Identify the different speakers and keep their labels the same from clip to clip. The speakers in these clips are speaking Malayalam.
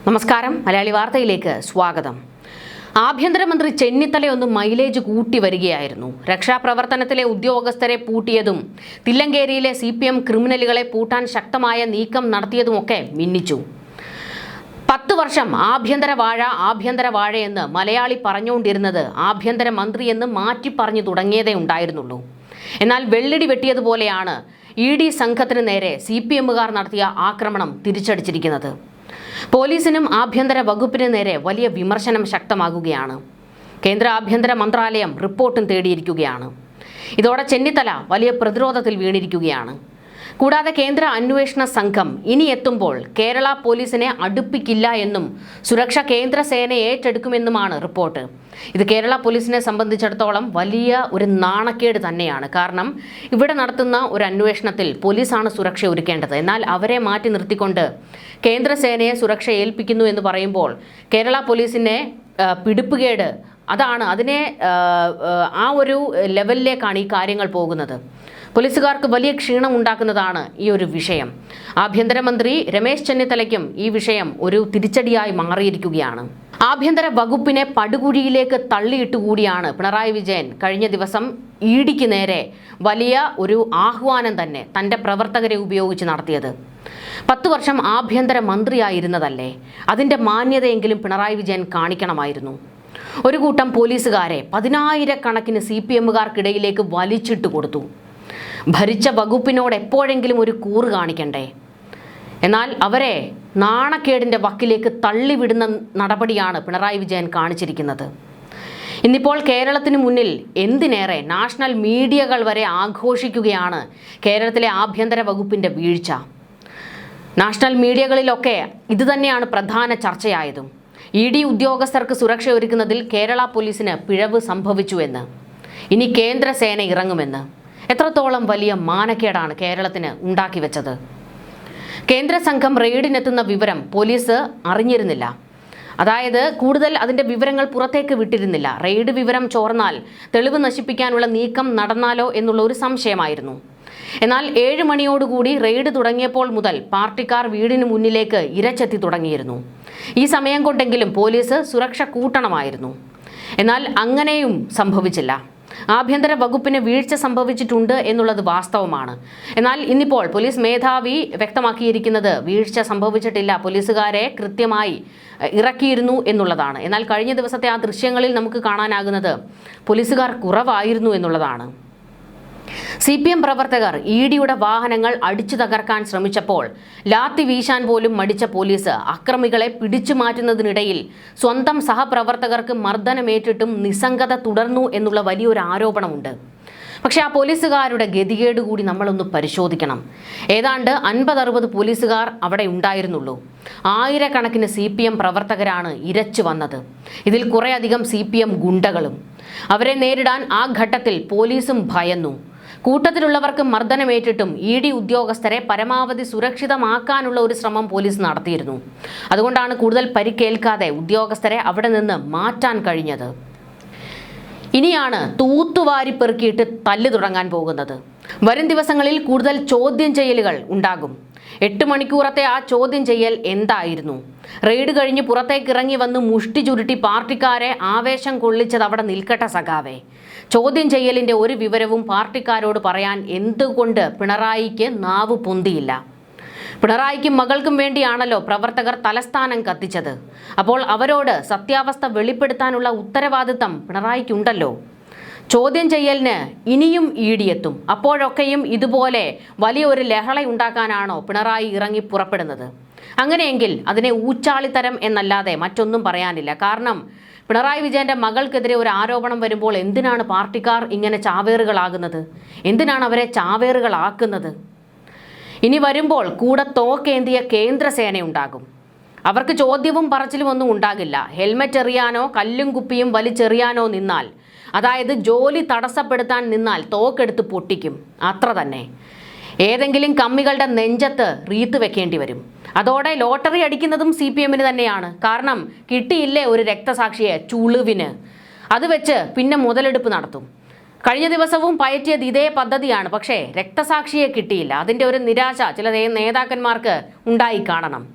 Speaker 1: നമസ്കാരം. മലയാളി വാർത്തയിലേക്ക് സ്വാഗതം. ആഭ്യന്തരമന്ത്രി ചെന്നിത്തലയൊന്ന് മൈലേജ് കൂട്ടി വരികയായിരുന്നു. രക്ഷാപ്രവർത്തനത്തിലെ ഉദ്യോഗസ്ഥരെ പൂട്ടിയതും തില്ലങ്കേരിയിലെ CPM ക്രിമിനലുകളെ പൂട്ടാൻ ശക്തമായ നീക്കം നടത്തിയതുമൊക്കെ മിന്നിച്ചു. 10 വർഷം ആഭ്യന്തര വാഴയെന്ന് മലയാളി പറഞ്ഞുകൊണ്ടിരുന്നത് ആഭ്യന്തരമന്ത്രി എന്ന് മാറ്റി പറഞ്ഞു തുടങ്ങിയതേ ഉണ്ടായിരുന്നുള്ളൂ. എന്നാൽ വെള്ളിടി വെട്ടിയതുപോലെയാണ് ED സംഘത്തിന് നേരെ CPMകാർ നടത്തിയ ആക്രമണം തിരിച്ചടിച്ചിരിക്കുന്നത്. പോലീസിനും ആഭ്യന്തര വകുപ്പിന് നേരെ വലിയ വിമർശനം ശക്തമാകുകയാണ്. കേന്ദ്ര ആഭ്യന്തര മന്ത്രാലയം റിപ്പോർട്ടും തേടിയിരിക്കുകയാണ്. ഇതോടെ ചെന്നിത്തല വലിയ പ്രതിരോധത്തിൽ വീണിരിക്കുകയാണ്. കൂടാതെ കേന്ദ്ര അന്വേഷണ സംഘം ഇനി എത്തുമ്പോൾ കേരള പോലീസിനെ അടുപ്പിക്കില്ല എന്നും സുരക്ഷ കേന്ദ്ര സേന ഏറ്റെടുക്കുമെന്നുമാണ് റിപ്പോർട്ട്. ഇത് കേരള പോലീസിനെ സംബന്ധിച്ചിടത്തോളം വലിയ ഒരു നാണക്കേട് തന്നെയാണ്. കാരണം ഇവിടെ നടത്തുന്ന ഒരു അന്വേഷണത്തിൽ പോലീസാണ് സുരക്ഷ ഒരുക്കേണ്ടത്. എന്നാൽ അവരെ മാറ്റി നിർത്തിക്കൊണ്ട് കേന്ദ്ര സേനയെ സുരക്ഷ ഏൽപ്പിക്കുന്നു എന്ന് പറയുമ്പോൾ കേരള പോലീസിനെ പിടിപ്പുകേട് അതിനെ ആ ഒരു ലെവലിലേക്കാണ് ഈ കാര്യങ്ങൾ പോകുന്നത്. പോലീസുകാർക്ക് വലിയ ക്ഷീണം ഉണ്ടാക്കുന്നതാണ് ഈ ഒരു വിഷയം. ആഭ്യന്തരമന്ത്രി രമേശ് ചെന്നിത്തലയ്ക്കും ഈ വിഷയം ഒരു തിരിച്ചടിയായി മാറിയിരിക്കുകയാണ്. ആഭ്യന്തര വകുപ്പിനെ പടുകുഴിയിലേക്ക് തള്ളിയിട്ടുകൂടിയാണ് പിണറായി വിജയൻ കഴിഞ്ഞ ദിവസം EDക്ക് നേരെ വലിയ ഒരു ആഹ്വാനം തന്നെ തൻ്റെ പ്രവർത്തകരെ ഉപയോഗിച്ച് നടത്തിയത്. 10 വർഷം ആഭ്യന്തര മന്ത്രിയായിരുന്നതല്ലേ, അതിൻ്റെ മാന്യതയെങ്കിലും പിണറായി വിജയൻ കാണിക്കണമായിരുന്നു. ഒരു കൂട്ടം പോലീസുകാരെ 10,000 CPMകാർക്കിടയിലേക്ക് വലിച്ചിട്ട് കൊടുത്തു. ഭരിച്ച വകുപ്പിനോട് എപ്പോഴെങ്കിലും ഒരു കൂറ് കാണിക്കണ്ടേ? എന്നാൽ അവരെ നാണക്കേടിൻ്റെ വക്കിലേക്ക് തള്ളിവിടുന്ന നടപടിയാണ് പിണറായി വിജയൻ കാണിച്ചിരിക്കുന്നത്. ഇന്നിപ്പോൾ കേരളത്തിന് മുന്നിൽ എന്തിനേറെ നാഷണൽ മീഡിയകൾ വരെ ആഘോഷിക്കുകയാണ് കേരളത്തിലെ ആഭ്യന്തര വകുപ്പിൻ്റെ വീഴ്ച. നാഷണൽ മീഡിയകളിലൊക്കെ ഇതുതന്നെയാണ് പ്രധാന ചർച്ചയായതും. ED ഉദ്യോഗസ്ഥർക്ക് സുരക്ഷ ഒരുക്കുന്നതിൽ കേരള പോലീസിന് പിഴവ് സംഭവിച്ചുവെന്ന്, ഇനി കേന്ദ്ര സേന ഇറങ്ങുമെന്ന്. എത്രത്തോളം വലിയ മാനക്കേടാണ് കേരളത്തിന് ഉണ്ടാക്കി വെച്ചത്. കേന്ദ്ര സംഘം റെയ്ഡിനെത്തുന്ന വിവരം പോലീസ് അറിഞ്ഞിരുന്നില്ല. അതായത് കൂടുതൽ അതിൻ്റെ വിവരങ്ങൾ പുറത്തേക്ക് വിട്ടിരുന്നില്ല. റെയ്ഡ് വിവരം ചോർന്നാൽ തെളിവ് നശിപ്പിക്കാനുള്ള നീക്കം നടന്നാലോ എന്നുള്ള ഒരു സംശയമായിരുന്നു. എന്നാൽ 7 മണിയോടുകൂടി റെയ്ഡ് തുടങ്ങിയപ്പോൾ മുതൽ പാർട്ടിക്കാർ വീടിന് മുന്നിലേക്ക് ഇരച്ചെത്തി തുടങ്ങിയിരുന്നു. ഈ സമയം കൊണ്ടെങ്കിലും പോലീസ് സുരക്ഷ കൂട്ടണമായിരുന്നു. എന്നാൽ അങ്ങനെയും സംഭവിച്ചില്ല. ആഭ്യന്തര വകുപ്പിന് വീഴ്ച സംഭവിച്ചിട്ടുണ്ട് എന്നുള്ളത് വാസ്തവമാണ്. എന്നാൽ ഇന്നിപ്പോൾ പോലീസ് മേധാവി വ്യക്തമാക്കിയിരിക്കുന്നത് വീഴ്ച സംഭവിച്ചിട്ടില്ല, പോലീസുകാരെ കൃത്യമായി ഇറക്കിയിരുന്നു എന്നുള്ളതാണ്. എന്നാൽ കഴിഞ്ഞ ദിവസത്തെ ആ ദൃശ്യങ്ങളിൽ നമുക്ക് കാണാനാകുന്നത് പോലീസുകാർ കുറവായിരുന്നു എന്നുള്ളതാണ്. CPM പ്രവർത്തകർ EDയുടെ വാഹനങ്ങൾ അടിച്ചു തകർക്കാൻ ശ്രമിച്ചപ്പോൾ ലാത്തി വീശാൻ പോലും മടിച്ച പോലീസ് അക്രമികളെ പിടിച്ചു മാറ്റുന്നതിനിടയിൽ സ്വന്തം സഹപ്രവർത്തകർക്ക് മർദ്ദനമേറ്റിട്ടും നിസ്സംഗത തുടർന്നു എന്നുള്ള വലിയൊരു ആരോപണമുണ്ട്. പക്ഷേ ആ പോലീസുകാരുടെ ഗതികേട് കൂടി നമ്മളൊന്ന് പരിശോധിക്കണം. ഏതാണ്ട് 50-60 പോലീസുകാർ അവിടെ ഉണ്ടായിരുന്നുള്ളൂ. 1000 CPM പ്രവർത്തകരാണ് ഇരച്ചു വന്നത്. ഇതിൽ കുറേയധികം CPM ഗുണ്ടകളും. അവരെ നേരിടാൻ ആ ഘട്ടത്തിൽ പോലീസും ഭയന്നു. കൂട്ടത്തിലുള്ളവർക്ക് മർദ്ദനമേറ്റിട്ടും ED ഉദ്യോഗസ്ഥരെ പരമാവധി സുരക്ഷിതമാക്കാനുള്ള ഒരു ശ്രമം പോലീസ് നടത്തിയിരുന്നു. അതുകൊണ്ടാണ് കൂടുതൽ പരിക്കേൽക്കാതെ ഉദ്യോഗസ്ഥരെ അവിടെ നിന്ന് മാറ്റാൻ കഴിഞ്ഞത്. ഇനിയാണ് തൂത്തുവാരി പെറുക്കിയിട്ട് തല്ല് തുടങ്ങാൻ പോകുന്നത്. വരും ദിവസങ്ങളിൽ കൂടുതൽ ചോദ്യം ചെയ്യലുകൾ ഉണ്ടാകും. 8 മണിക്കൂറത്തെ ആ ചോദ്യം ചെയ്യൽ എന്തായിരുന്നു? റെയ്ഡ് കഴിഞ്ഞ് പുറത്തേക്ക് ഇറങ്ങി വന്ന് മുഷ്ടി ചുരുട്ടി പാർട്ടിക്കാരെ ആവേശം കൊള്ളിച്ചത് അവിടെ നിൽക്കട്ടെ സഖാവേ. ചോദ്യം ചെയ്യലിൻ്റെ ഒരു വിവരവും പാർട്ടിക്കാരോട് പറയാൻ എന്തുകൊണ്ട് പിണറായിക്ക് നാവ് പൊന്തിയില്ല? പിണറായിക്കും മകൾക്കും വേണ്ടിയാണല്ലോ പ്രവർത്തകർ തലസ്ഥാനം കത്തിച്ചത്. അപ്പോൾ അവരോട് സത്യാവസ്ഥ വെളിപ്പെടുത്താനുള്ള ഉത്തരവാദിത്തം പിണറായിക്കുണ്ടല്ലോ. ചോദ്യം ചെയ്യലിന് ഇനിയും ED എത്തും. അപ്പോഴൊക്കെയും ഇതുപോലെ വലിയൊരു ലഹള ഉണ്ടാക്കാനാണോ പിണറായി ഇറങ്ങി പുറപ്പെടുന്നത്? അങ്ങനെയെങ്കിൽ അതിനെ ഊച്ചാളിത്തരം എന്നല്ലാതെ മറ്റൊന്നും പറയാനില്ല. കാരണം പിണറായി വിജയൻ്റെ മകൾക്കെതിരെ ഒരു ആരോപണം വരുമ്പോൾ എന്തിനാണ് പാർട്ടിക്കാർ ഇങ്ങനെ ചാവേറുകളാകുന്നത്? എന്തിനാണ് അവരെ ചാവേറുകളാക്കുന്നത്? ഇനി വരുമ്പോൾ കൂടെ തോക്കേന്തിയ കേന്ദ്രസേനയുണ്ടാകും. അവർക്ക് ചോദ്യവും പറച്ചിലും ഒന്നും ഉണ്ടാകില്ല. ഹെൽമറ്റ് എറിയാനോ കല്ലും കുപ്പിയും വലിച്ചെറിയാനോ നിന്നാൽ, അതായത് ജോലി തടസ്സപ്പെടുത്താൻ നിന്നാൽ തോക്കെടുത്ത് പൊട്ടിക്കും. അത്ര തന്നെ. ഏതെങ്കിലും കമ്മികളുടെ നെഞ്ചത്ത് റീത്ത് വെക്കേണ്ടി വരും. അതോടെ ലോട്ടറി അടിക്കുന്നതും CPMന് തന്നെയാണ്. കാരണം കിട്ടിയില്ലേ ഒരു രക്തസാക്ഷിയെ ചുളുവിന്, അത് വെച്ച് പിന്നെ മുതലെടുപ്പ് നടത്തും. കഴിഞ്ഞ ദിവസവും പയറ്റിയത് ഇതേ പദ്ധതിയാണ്. പക്ഷേ രക്തസാക്ഷിയെ കിട്ടിയില്ല. അതിൻ്റെ ഒരു നിരാശ ചില നേതാക്കന്മാർക്ക് ഉണ്ടായി കാണണം.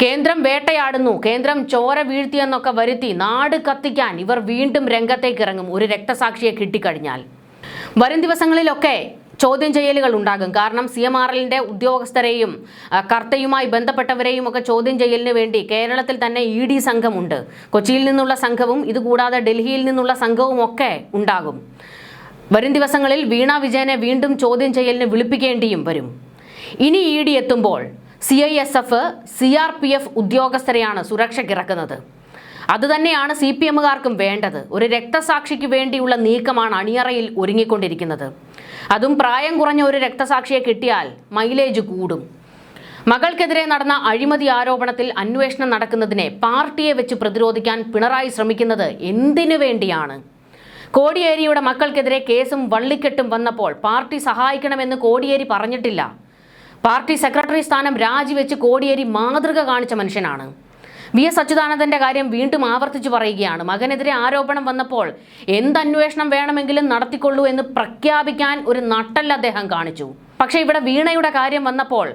Speaker 1: കേന്ദ്രം വേട്ടയാടുന്നു, കേന്ദ്രം ചോര വീഴ്ത്തിയെന്നൊക്കെ വരുത്തി നാട് കത്തിക്കാൻ ഇവർ വീണ്ടും രംഗത്തേക്ക് ഇറങ്ങും ഒരു രക്തസാക്ഷിയെ കിട്ടിക്കഴിഞ്ഞാൽ. വരും ദിവസങ്ങളിലൊക്കെ ചോദ്യം ചെയ്യലുകൾ ഉണ്ടാകും. കാരണം CMRLന്റെ ഉദ്യോഗസ്ഥരെയും കർത്തയുമായി ബന്ധപ്പെട്ടവരെയും ഒക്കെ ചോദ്യം ചെയ്യലിന് വേണ്ടി കേരളത്തിൽ തന്നെ ED സംഘമുണ്ട്. കൊച്ചിയിൽ നിന്നുള്ള സംഘവും ഇതുകൂടാതെ ഡൽഹിയിൽ നിന്നുള്ള സംഘവും ഒക്കെ ഉണ്ടാകും. വരും ദിവസങ്ങളിൽ വീണ വിജയനെ വീണ്ടും ചോദ്യം ചെയ്യലിന് വിളിപ്പിക്കേണ്ടിയും വരും. ഇനി ED എത്തുമ്പോൾ CISF, CRPF ഉദ്യോഗസ്ഥരെയാണ് സുരക്ഷയ്ക്കിറക്കുന്നത്. അതുതന്നെയാണ് CPMകാർക്കും വേണ്ടത്. ഒരു രക്തസാക്ഷിക്ക് വേണ്ടിയുള്ള നീക്കമാണ് അണിയറയിൽ ഒരുങ്ങിക്കൊണ്ടിരിക്കുന്നത്. അതും പ്രായം കുറഞ്ഞ ഒരു രക്തസാക്ഷിയെ കിട്ടിയാൽ മൈലേജ് കൂടും. മകൾക്കെതിരെ നടന്ന അഴിമതി ആരോപണത്തിൽ അന്വേഷണം നടക്കുന്നതിനെ പാർട്ടിയെ വെച്ച് പ്രതിരോധിക്കാൻ പിണറായി ശ്രമിക്കുന്നത് എന്തിനു വേണ്ടിയാണ്? കോടിയേരിയുടെ മക്കൾക്കെതിരെ കേസും വള്ളിക്കെട്ടും വന്നപ്പോൾ പാർട്ടി സഹായിക്കണമെന്ന് കോടിയേരി പറഞ്ഞിട്ടില്ല. പാർട്ടി സെക്രട്ടറി സ്ഥാനം രാജിവെച്ച് കോടിയേരി മാതൃക കാണിച്ച മനുഷ്യനാണ്. VS അച്യുതാനന്ദന്റെ കാര്യം വീണ്ടും ആവർത്തിച്ചു പറയുകയാണ്. മകനെതിരെ ആരോപണം വന്നപ്പോൾ എന്തന്വേഷണം വേണമെങ്കിലും നടത്തിക്കൊള്ളൂ എന്ന് പ്രഖ്യാപിക്കാൻ ഒരു നട്ടൽ അദ്ദേഹം കാണിച്ചു. പക്ഷേ ഇവിടെ വീണയുടെ കാര്യം വന്നപ്പോൾ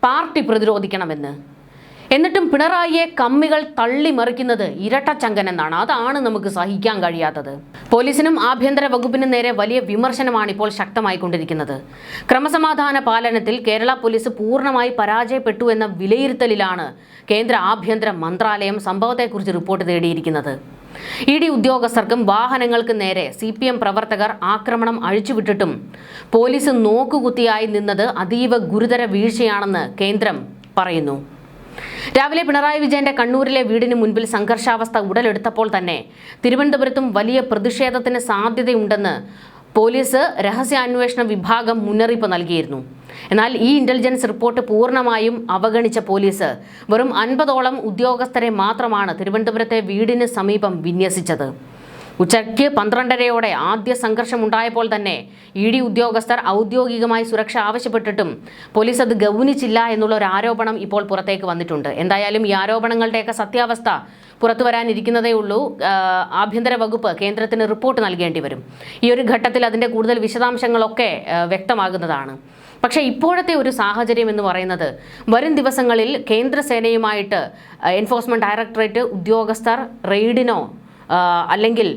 Speaker 1: പാർട്ടി പ്രതിരോധിക്കണമെന്ന്. എന്നിട്ടും പിണറായിയെ കമ്മികൾ തള്ളിമറിക്കുന്നത് ഇരട്ടച്ചങ്കൻ എന്നാണ്. അതാണ് നമുക്ക് സഹിക്കാൻ കഴിയാത്തത്. പോലീസിനും ആഭ്യന്തര വകുപ്പിനും നേരെ വലിയ വിമർശനമാണ് ഇപ്പോൾ ശക്തമായിക്കൊണ്ടിരിക്കുന്നത്. ക്രമസമാധാന പാലനത്തിൽ കേരള പോലീസ് പൂർണ്ണമായി പരാജയപ്പെട്ടു എന്ന വിലയിരുത്തലിലാണ് കേന്ദ്ര ആഭ്യന്തര മന്ത്രാലയം സംഭവത്തെക്കുറിച്ച് റിപ്പോർട്ട് തേടിയിരിക്കുന്നത്. ED ഉദ്യോഗസ്ഥർക്കും വാഹനങ്ങൾക്കും നേരെ CPM പ്രവർത്തകർ ആക്രമണം അഴിച്ചുവിട്ടിട്ടും പോലീസ് നോക്കുകുത്തിയായി നിന്നത് അതീവ ഗുരുതര വീഴ്ചയാണെന്ന് കേന്ദ്രം പറയുന്നു. രാവിലെ പിണറായി വിജയന്റെ കണ്ണൂരിലെ വീടിന് മുൻപിൽ സംഘർഷാവസ്ഥ ഉടലെടുത്തപ്പോൾ തന്നെ തിരുവനന്തപുരത്തും വലിയ പ്രതിഷേധത്തിന് സാധ്യതയുണ്ടെന്ന് പോലീസ് രഹസ്യാന്വേഷണ വിഭാഗം മുന്നറിയിപ്പ് നൽകിയിരുന്നു. എന്നാൽ ഈ ഇന്റലിജൻസ് റിപ്പോർട്ട് പൂർണ്ണമായും അവഗണിച്ച പോലീസ് വെറും 50ഓളം ഉദ്യോഗസ്ഥരെ മാത്രമാണ് തിരുവനന്തപുരത്തെ വീടിന് സമീപം വിന്യസിച്ചത്. ഉച്ചയ്ക്ക് 12:30 ആദ്യ സംഘർഷം ഉണ്ടായപ്പോൾ തന്നെ ED ഉദ്യോഗസ്ഥർ ഔദ്യോഗികമായി സുരക്ഷ ആവശ്യപ്പെട്ടിട്ടും പോലീസ് അത് ഗൗനിച്ചില്ല എന്നുള്ള ഒരു ആരോപണം ഇപ്പോൾ പുറത്തേക്ക് വന്നിട്ടുണ്ട്. എന്തായാലും ഈ ആരോപണങ്ങളുടെയൊക്കെ സത്യാവസ്ഥ പുറത്തു വരാനിരിക്കുന്നതേ ഉള്ളൂ. ആഭ്യന്തര വകുപ്പ് കേന്ദ്രത്തിന് റിപ്പോർട്ട് നൽകേണ്ടി വരും. ഈ ഒരു ഘട്ടത്തിൽ അതിൻ്റെ കൂടുതൽ വിശദാംശങ്ങളൊക്കെ വ്യക്തമാകുന്നതാണ്. പക്ഷേ ഇപ്പോഴത്തെ ഒരു സാഹചര്യം എന്ന് പറയുന്നത് വരും ദിവസങ്ങളിൽ കേന്ദ്രസേനയുമായിട്ട് എൻഫോഴ്സ്മെന്റ് ഡയറക്ടറേറ്റ് ഉദ്യോഗസ്ഥർ റെയ്ഡിനോ അല്ലെങ്കിൽ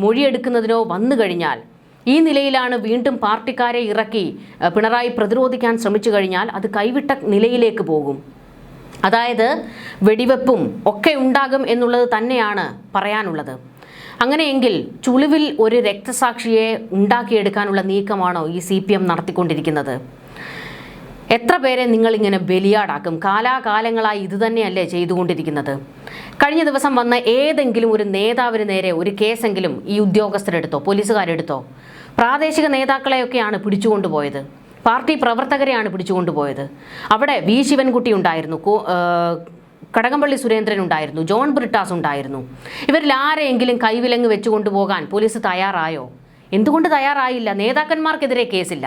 Speaker 1: മൊഴിയെടുക്കുന്നതിനോ വന്നു കഴിഞ്ഞാൽ ഈ നിലയിലാണ് വീണ്ടും പാർട്ടിക്കാരെ ഇറക്കി പിണറായി പ്രതിരോധിക്കാൻ ശ്രമിച്ചു കഴിഞ്ഞാൽ അത് കൈവിട്ട നിലയിലേക്ക് പോകും. അതായത് വെടിവെപ്പും ഒക്കെ ഉണ്ടാകും എന്നുള്ളത് തന്നെയാണ് പറയാനുള്ളത്. അങ്ങനെയെങ്കിൽ ചുളിവിൽ ഒരു രക്തസാക്ഷിയെ ഉണ്ടാക്കിയെടുക്കാനുള്ള നീക്കമാണോ ഈ CPM നടത്തിക്കൊണ്ടിരിക്കുന്നത്? എത്ര പേരെ നിങ്ങളിങ്ങനെ ബലിയാടാക്കും? കാലാകാലങ്ങളായി ഇതുതന്നെയല്ലേ ചെയ്തുകൊണ്ടിരിക്കുന്നത്? കഴിഞ്ഞ ദിവസം വന്ന ഏതെങ്കിലും ഒരു നേതാവിന് നേരെ ഒരു കേസെങ്കിലും ഈ ഉദ്യോഗസ്ഥരെടുത്തോ പോലീസുകാരെടുത്തോ? പ്രാദേശിക നേതാക്കളെയൊക്കെയാണ് പിടിച്ചുകൊണ്ടുപോയത്. പാർട്ടി പ്രവർത്തകരെയാണ് പിടിച്ചുകൊണ്ടുപോയത്. അവിടെ V ശിവൻകുട്ടി ഉണ്ടായിരുന്നു, കടകംപള്ളി സുരേന്ദ്രൻ ഉണ്ടായിരുന്നു, ജോൺ ബ്രിട്ടാസ് ഉണ്ടായിരുന്നു. ഇവരിൽ ആരെയെങ്കിലും കൈവിലങ്ങ് വെച്ചുകൊണ്ടുപോകാൻ പോലീസ് തയ്യാറായോ? എന്തുകൊണ്ട് തയ്യാറായില്ല? നേതാക്കന്മാർക്കെതിരെ കേസില്ല.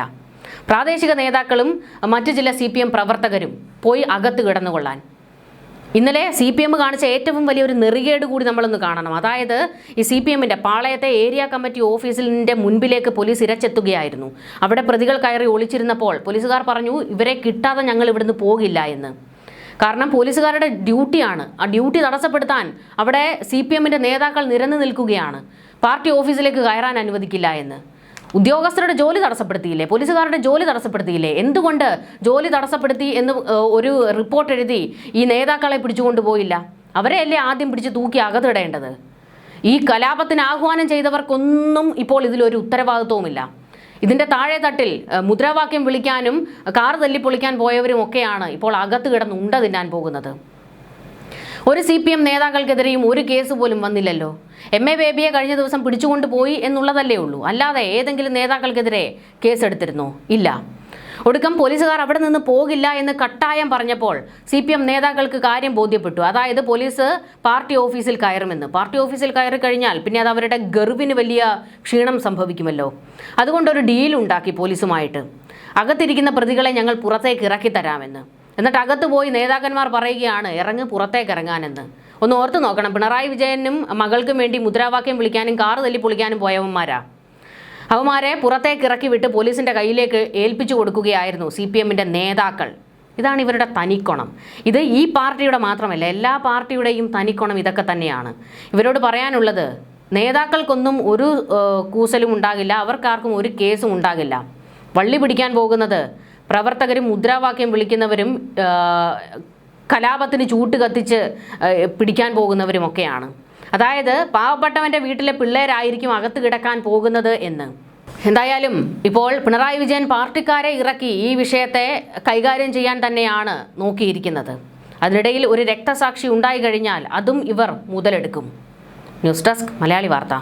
Speaker 1: പ്രാദേശിക നേതാക്കളും മറ്റു ചില CPM പ്രവർത്തകരും പോയി അകത്ത് കിടന്നുകൊള്ളാൻ. ഇന്നലെ CPM കാണിച്ച ഏറ്റവും വലിയൊരു നെറികേട് കൂടി നമ്മളൊന്ന് കാണണം. അതായത് ഈ CPMന്റെ പാളയത്തെ ഏരിയ കമ്മിറ്റി ഓഫീസിന്റെ മുൻപിലേക്ക് പോലീസ് ഇരച്ചെത്തുകയായിരുന്നു. അവിടെ പ്രതികൾ കയറി ഒളിച്ചിരുന്നപ്പോൾ പോലീസുകാർ പറഞ്ഞു ഇവരെ കിട്ടാതെ ഞങ്ങൾ ഇവിടുന്ന് പോകില്ല എന്ന്. കാരണം പോലീസുകാരുടെ ഡ്യൂട്ടിയാണ്. ആ ഡ്യൂട്ടി തടസ്സപ്പെടുത്താൻ അവിടെ CPMന്റെ നേതാക്കൾ നിരന്നു നിൽക്കുകയാണ്. പാർട്ടി ഓഫീസിലേക്ക് കയറാൻ അനുവദിക്കില്ല എന്ന്. ഉദ്യോഗസ്ഥരുടെ ജോലി തടസ്സപ്പെടുത്തിയില്ലേ? പോലീസുകാരുടെ ജോലി തടസ്സപ്പെടുത്തിയില്ലേ? എന്തുകൊണ്ട് ജോലി തടസ്സപ്പെടുത്തി എന്ന് ഒരു റിപ്പോർട്ട് എഴുതി ഈ നേതാക്കളെ പിടിച്ചുകൊണ്ടുപോയില്ല? അവരെയല്ലേ ആദ്യം പിടിച്ച് തൂക്കി അകത്തിടേണ്ടത്? ഈ കലാപത്തിന് ആഹ്വാനം ചെയ്തവർക്കൊന്നും ഇപ്പോൾ ഇതിലൊരു ഉത്തരവാദിത്വവുമില്ല. ഇതിൻ്റെ താഴെ തട്ടിൽ മുദ്രാവാക്യം വിളിക്കാനും കാർ തല്ലിപ്പൊളിക്കാൻ പോയവരും ഒക്കെയാണ് ഇപ്പോൾ അകത്ത് കിടന്ന് ഉണ്ട തിന്നാൻ പോകുന്നത്. ഒരു CPM നേതാക്കൾക്കെതിരെയും ഒരു കേസ് പോലും വന്നില്ലല്ലോ. MA ബേബിയെ കഴിഞ്ഞ ദിവസം പിടിച്ചുകൊണ്ട് പോയി എന്നുള്ളതല്ലേ ഉള്ളൂ. അല്ലാതെ ഏതെങ്കിലും നേതാക്കൾക്കെതിരെ കേസെടുത്തിരുന്നോ? ഇല്ല. ഒടുക്കം പോലീസുകാർ അവിടെ നിന്ന് പോകില്ല എന്ന് കട്ടായം പറഞ്ഞപ്പോൾ CPM നേതാക്കൾക്ക് കാര്യം ബോധ്യപ്പെട്ടു. അതായത് പോലീസ് പാർട്ടി ഓഫീസിൽ കയറുമെന്ന്. പാർട്ടി ഓഫീസിൽ കയറി കഴിഞ്ഞാൽ പിന്നെ അത് അവരുടെ ഗർവിന് വലിയ ക്ഷീണം സംഭവിക്കുമല്ലോ. അതുകൊണ്ടൊരു ഡീൽ ഉണ്ടാക്കി പോലീസുമായിട്ട്. അകത്തിരിക്കുന്ന പ്രതികളെ ഞങ്ങൾ പുറത്തേക്ക് ഇറക്കി തരാമെന്ന്. എന്നിട്ട് അകത്ത് പോയി നേതാക്കന്മാർ പറയുകയാണ് പുറത്തേക്ക് ഇറങ്ങാനെന്ന്. ഒന്ന് ഓർത്ത് നോക്കണം. പിണറായി വിജയനും മകൾക്കും വേണ്ടി മുദ്രാവാക്യം വിളിക്കാനും കാറ് തല്ലിപ്പൊളിക്കാനും പോയവന്മാരാ. അവന്മാരെ പുറത്തേക്ക് ഇറക്കി വിട്ട് പോലീസിന്റെ കയ്യിലേക്ക് ഏൽപ്പിച്ചു കൊടുക്കുകയായിരുന്നു CPMന്റെ നേതാക്കൾ. ഇതാണ് ഇവരുടെ തനിക്കൊണം. ഇത് ഈ പാർട്ടിയുടെ മാത്രമല്ല, എല്ലാ പാർട്ടിയുടെയും തനിക്കൊണം ഇതൊക്കെ തന്നെയാണ്. ഇവരോട് പറയാനുള്ളത്, നേതാക്കൾക്കൊന്നും ഒരു കൂസലും ഉണ്ടാകില്ല, അവർക്കാർക്കും ഒരു കേസും ഉണ്ടാകില്ല. വള്ളി പിടിക്കാൻ പോകുന്നത് പ്രവർത്തകരും മുദ്രാവാക്യം വിളിക്കുന്നവരും കലാപത്തിന് ചൂട്ട് കത്തിച്ച് പിടിക്കാൻ പോകുന്നവരുമൊക്കെയാണ്. അതായത് പാവപ്പെട്ടവൻ്റെ വീട്ടിലെ പിള്ളേരായിരിക്കും അകത്ത് കിടക്കാൻ പോകുന്നത് എന്ന്. എന്തായാലും ഇപ്പോൾ പിണറായി വിജയൻ പാർട്ടിക്കാരെ ഇറക്കി ഈ വിഷയത്തെ കൈകാര്യം ചെയ്യാൻ തന്നെയാണ് നോക്കിയിരിക്കുന്നത്. അതിനിടയിൽ ഒരു രക്തസാക്ഷി ഉണ്ടായി കഴിഞ്ഞാൽ അതും ഇവർ മുതലെടുക്കും. ന്യൂസ് ഡെസ്ക് മലയാളി വാർത്ത.